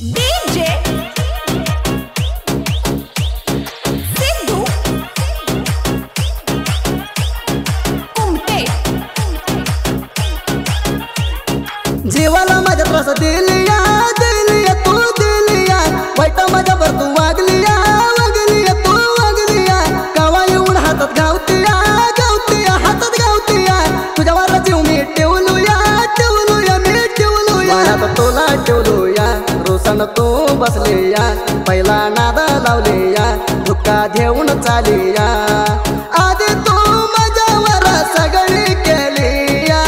DJ Sidhu Kumte जीवाला माझ्या त्रास दिलिया दिलिया तू दिलिया वाईट माझ्यावर तू वागलिया वागलिया तू वागलिया कावा येऊन हातात गावतिया गावतिया हातात गावतिया तुझ्यावर जीव मी ठेवलुया ठेवलुया मी ठेवलुया मनात तुला ठेवलुया रोसन तू बसलिया पहिला नादा लावलिया धुक्का देऊन चालिया आधी तू माझ्यावर सगळी केलिया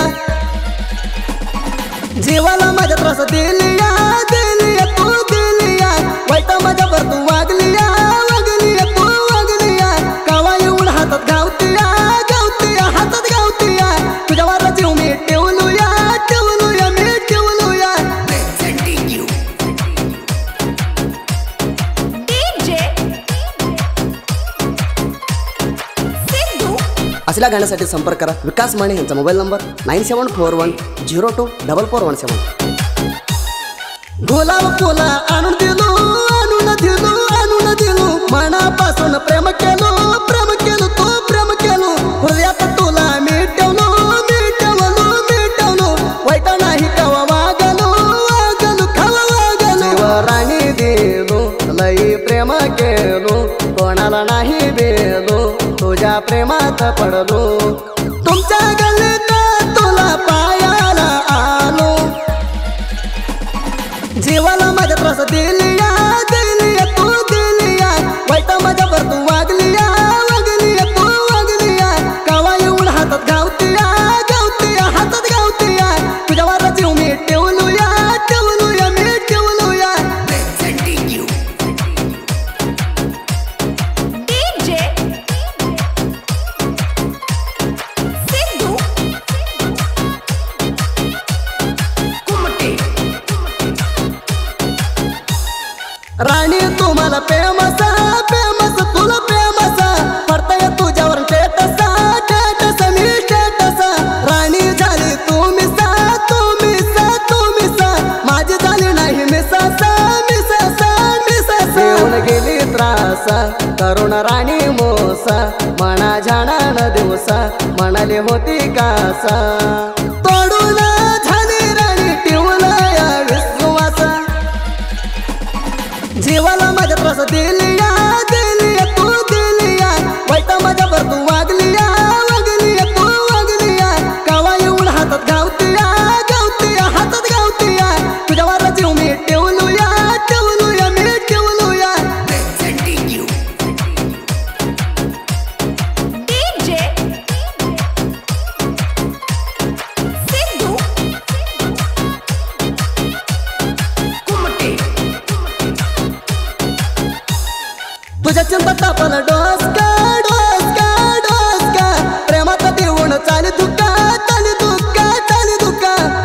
जीवाला माझ्या त्रास दिलिया दिलिया तू दिलिया वाईट माझ्यावर तू वागलिया वागलिया तू वागलिया कावा येऊन हातात गावतिया गावतिया हातात गावतिया तुझ्यावर जीव मी ठेवलुया ठेवलुया मी ठेवलुया DJ सिद्धू असल्या गाण्यासाठी संपर्क करा विकास माने यांचा मोबाईल नंबर 9741024417. गुलाब फुला आणून दिलो आणून दिलो आणून दिलो मनापासून प्रेम केलो तू प्रेम केलो हृदयात तुला मी ठेवलो वाईट नाही कवा वागलो वागलो खवा वागलो राणी दिलो लई प्रेम केलो कोणाला नाही बेलो तुझ्या प्रेमात पडलो तुमच्या गल्लीत तुला पायाला आलो जीवाला माझ्या त्रास दिलिया दिलिया तू दिलिया वाईट माझ्यावर तू वागलिया वागलिया तू वागलिया कावा येऊन हातात गावतिया गावतिया हातात गावतिया तुझ्यावर जीव मी ठेवलुया ठेवलुया मी ठेवलुया DJ सिद्धू कुमटे राणी तुम्हाला प्रेमस तुला प्रेमस पडतय तुझ्यावर टेटस मी टेटस राणी झाली तुम्ही माझी झाली नाही मिसास येऊन गेली त्रास करुण राणी मोसा मना झाडान दिवसा म्हणाली होती कासा तोडून झाली राणी ठेवला या विश्वासा जीवाला माझ्या त्रास दिलिया दिलिया तू दिलिया वाईट माझ्यावर तू वागलिया वागलिया तू वागलिया कावा येऊन हातात गावतिया गावतिया हातात गावतिया तुझ्यावर जीव मी ठेवलुया ठेवलुया मी ठेवलुया DJ सिद्धू कुमटे तुझ्या चिंता तापल डोसका प्रेमात देऊन चाली दुका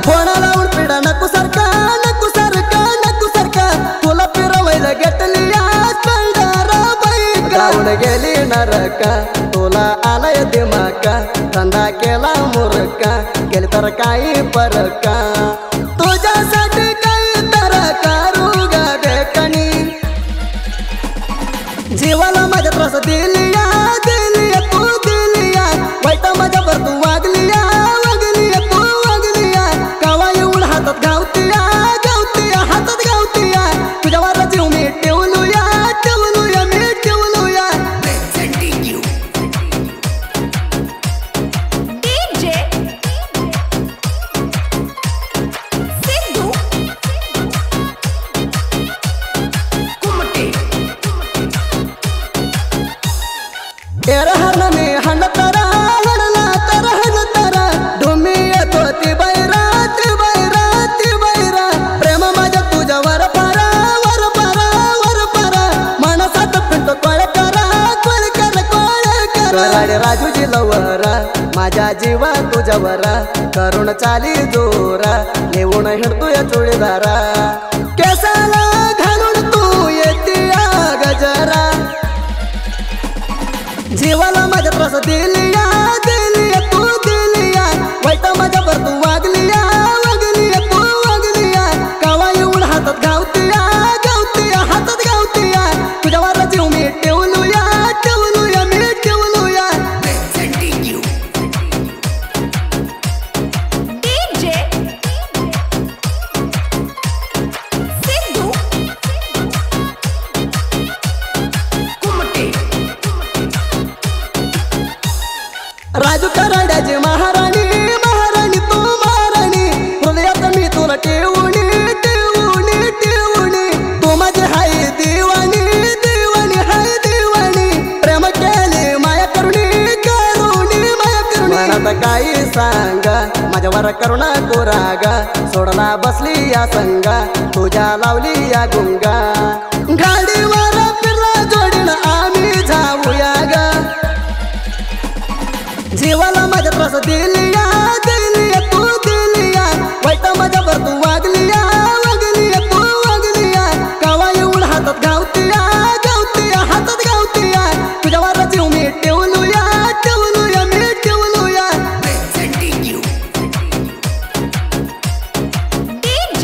फोन लावून पिढा नको सारखा तुला फिरवायला घेतलिया पंढरा बाईक लावून गेली नरका तुला आलाय दिमाका धंदा केला मुरका गेली तर काही परका तुझ्यासाठी काही तर करू गा देखणी जीवाला माझ्या त्रास दिलिया दिलिया तू दिलिया वाईट माझ्यावर तू वागलिया वागलिया तू वागलिया कावा येऊन हातात गावतिया गावतिया हातात गावतिया तुझ्यावर जीव मी ठेवलुया ठेवलुया मी ठेवलुया DJ सिद्धू कुमटे हरण मी हणतरा डोमी येतो ती बैरा प्रेम माझ्या तुझ्यावर पारा मनसात पिंट कोळ कर राजूजी लवरा माझ्या जीवा तुझ्यावरा करुण चाली जोरा येऊन हिंडतोय चुडीदारा केसाला घालून तू येतिया गजरा जीवाला माझ्या त्रास दिलिया दिलिया तू दिलिया वाईट माझ्यावर तू वागलिया वागलिया तू वागलिया कावा येऊन हातात गावतिया माझ्यावर करुणा कोरागा सोडला बसली या संगा तुझ्या लावली या गुंगा गाडीवर फिरला जोडीन आम्ही जाऊया ग जीवाला माझ्या त्रास दिलिया दिलिया तू दिलिया वाईट माझ्यावर तू वागलिया वागलिया तू वागलिया कावा येऊन हातात गावतिया गावतिया हातात गावतिया तुझ्यावर जीव मी ठेवलुया ठेवलुया मी ठेवलुया Presenting you DJ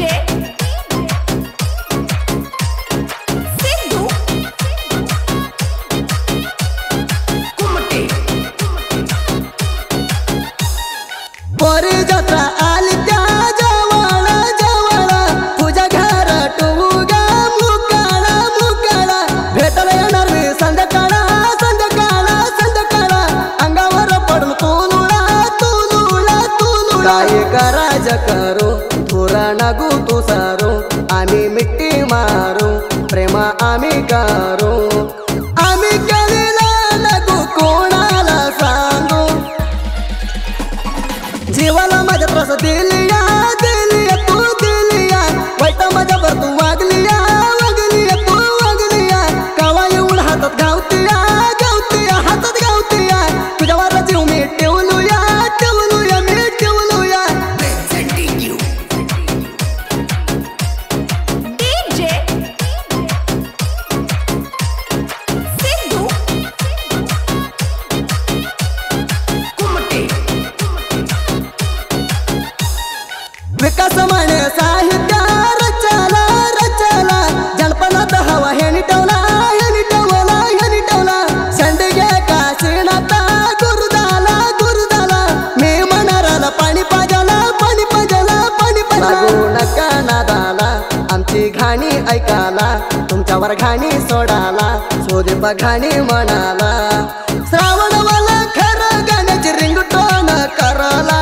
Sidhu Kumte पोरी जत्रा आली त्या जवळ जवळ तुझ्या घर टुगा मुकाळा मुकाळा भेटायला येणार मी संध्याकाळा संध्याकाळा संध्याकाळा अंगावर पडून तुलुळा तुलुळा तुलुळा काय कराज करू थोरा नागू तू सारू आम्ही मिट्टी मारू प्रेमा आम्ही करू आम्ही केलेला नागू कोणाला सांगू जीवाला माझ्या त्रास दिलिया दिलिया तू दिलिया वाईट माझ्यावर तू वागलिया वागलिया तू वागलिया कावा येऊन हातात गावतिया गावतिया हातात गावतिया तुझ्यावर जीव मी ठेवलुया ठेवलुया मी ठेवलुया Presenting you DJ Sidhu Kumte विकास म्हणे साहित्य रचला रचला जनपनात हवा हे निटवला संडगे काशीनाथ गुरुदाला गुरुदाला मी म्हणाराला पाणी पाजाला पाणी पाजाला पाणी पाजाला नका नादाला आमची घाणी ऐकाला तुमच्यावर घाणी सोडाला सोदीप घाणी म्हणाला श्रावणवाला खरं गाण्याची रिंगटोन करला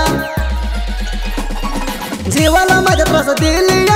जीवाला माझ्या त्रास दिलिया